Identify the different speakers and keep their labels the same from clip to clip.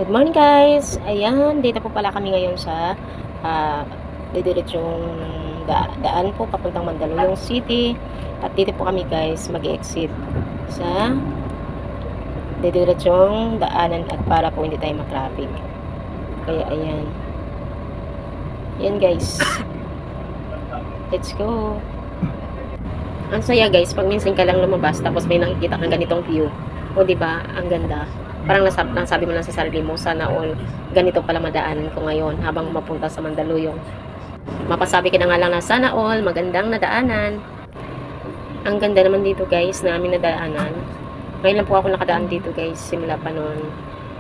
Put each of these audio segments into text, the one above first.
Speaker 1: Good morning guys! Ayan, dito po pala kami ngayon sa didiretsong daan po papuntang Mandaluyong City. At dito po kami guys mag-exit sa didiretsong daanan at para po hindi tayo matraffic. Kaya ayan. Ayan guys. Let's go! Ang saya guys, pag minsan ka lang lumabas tapos may nakikita kang ganitong view. O diba, ang ganda. Parang nasabi mo lang sa sarili mo, sana all ganito pala madaanan ko ngayon habang mapunta sa Mandaluyong. Mapasabi ka na nga lang na sana all magandang nadaanan. Ang ganda naman dito guys na aming nadaanan. Ngayon lang po ako nakadaan dito guys, simula pa noon.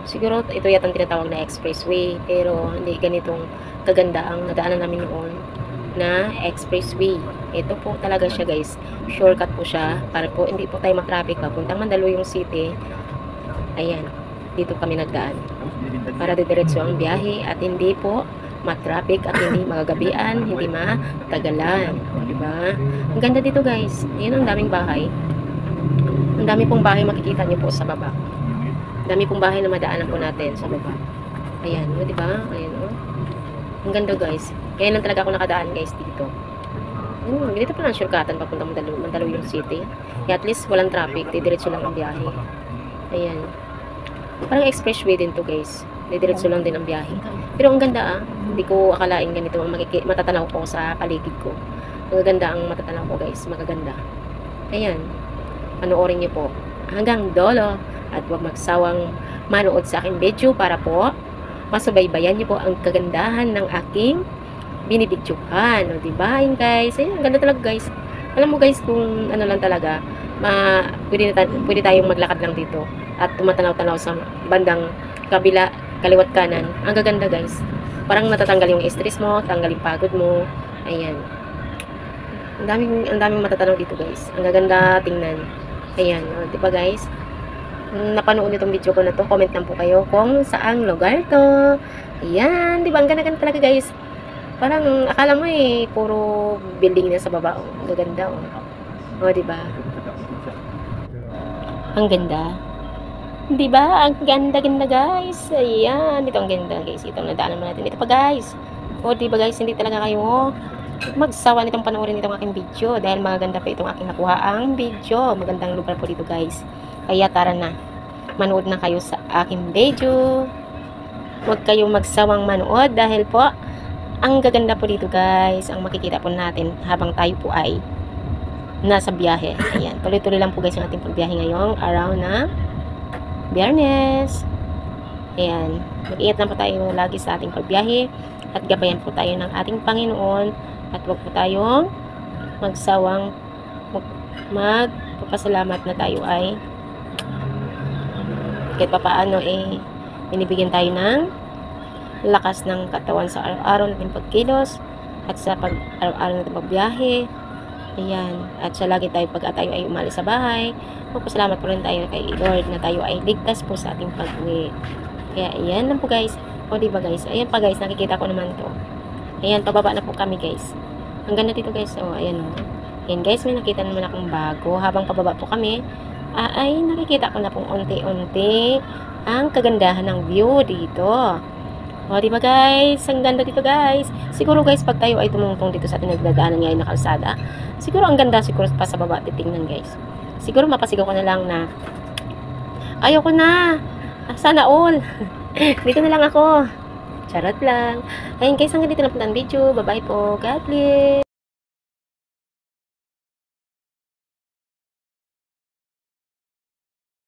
Speaker 1: Siguro ito yata ang tinatawag na expressway, pero hindi ganitong kaganda ang nadaanan namin noon na expressway. Ito po talaga siya guys, shortcut po siya para po hindi po tayo matraffic papuntang Mandaluyong City. Ayan, dito kami nagdaan para didiretso ang biyahe at hindi po matraffic at hindi magagabian, hindi matagalan, diba? Ang ganda dito guys. Ayun, ang daming bahay. Ang dami pong bahay makikita niyo po sa baba. Ang dami pong bahay na madaanan po natin sa baba. Ayan, diba? Ayan, oh. Ang ganda guys. Kaya lang talaga ako nakadaan guys dito. Dito pa lang shortcutan papunta Mandaluyong City. Kaya at least walang traffic, didiretso lang ang biyahe. Ayan. Parang expressway din to guys. Didiretso lang din ang biyahe. Pero ang ganda Hindi ko akalain ganito ang matatanaw ko sa paligid ko. Ang ganda ang matatanaw ko guys. Magaganda. Ayan. Panoorin niyo po hanggang dulo. At huwag magsawang manood sa aking video para po masubaybayan niyo po ang kagandahan ng aking binibidyohan. O diba yun guys? Ayan. Ang ganda talaga guys. Alam mo guys kung ano lang talaga. Pwede tayong maglakad lang dito at tumatanaw-tanaw sa bandang kabila, kaliwat kanan. Ang gaganda guys. Parang natatanggal yung stress mo, tanggal yung pagod mo. Ayan. Ang daming matatanaw dito guys. Ang gaganda tingnan. Ayan, diba guys? Napanood nitong video ko na to, comment lang po kayo kung saang lugar to. Ayan, diba? Ang ganda-ganda talaga guys. Parang akala mo puro building na sa baba. Ang gaganda O diba? Ang ganda. Diba? Ang ganda-ganda guys. Ayan. Ito ang ganda guys. Ito ang nadaanan mo natin. Ito pa guys. O diba guys, hindi talaga kayo magsawa nitong panoorin itong aking video. Dahil maganda pa itong aking nakuha ang video. Magandang lugar po dito guys. Kaya tara na. Manood na kayo sa aking video. Huwag kayong magsawang manood. Dahil po, ang gaganda po dito guys. Ang makikita po natin habang tayo po ay nasa biyahe. Ayan. Tuloy-tuloy lang po guys yung ating pagbiyahe ngayong araw na Biyernes. Ayan. Mag-iingat lang po tayo lagi sa ating pagbiyahe at gabayan po tayo ng ating Panginoon at huwag po tayong magsawang magpapasalamat na tayo ay kahit papaano binibigyan tayo ng lakas ng katawan sa araw-araw natin pagkilos at sa araw-araw natin pagbiyahe. Ayan. At sa lagi tayo pag tayo ay umalis sa bahay, magpasalamat po rin tayo kay Lord na tayo ay ligtas po sa ating pag-uwi. Kaya ayan lang po guys. O diba guys? Ayan pa guys, nakikita ko naman to. Ayan, pababa na po kami guys. Ang ganda dito guys. O, ayan o. Ayan guys, may nakita naman akong bago. Habang pababa po kami, ay nakikita ko na pong unti-unti ang kagandahan ng view dito. O, diba guys? Ang ganda dito guys. Siguro guys, pag tayo ay tumungtong dito sa ating nagdadaanan ngayon na kalsada, siguro ang ganda siguro pa sa baba titingnan guys. Siguro mapasigaw ko na lang na ayoko na. Sana all. Dito na lang ako. Charot lang. Ayun guys, hanggang dito na po ang video. Bye bye po. God bless.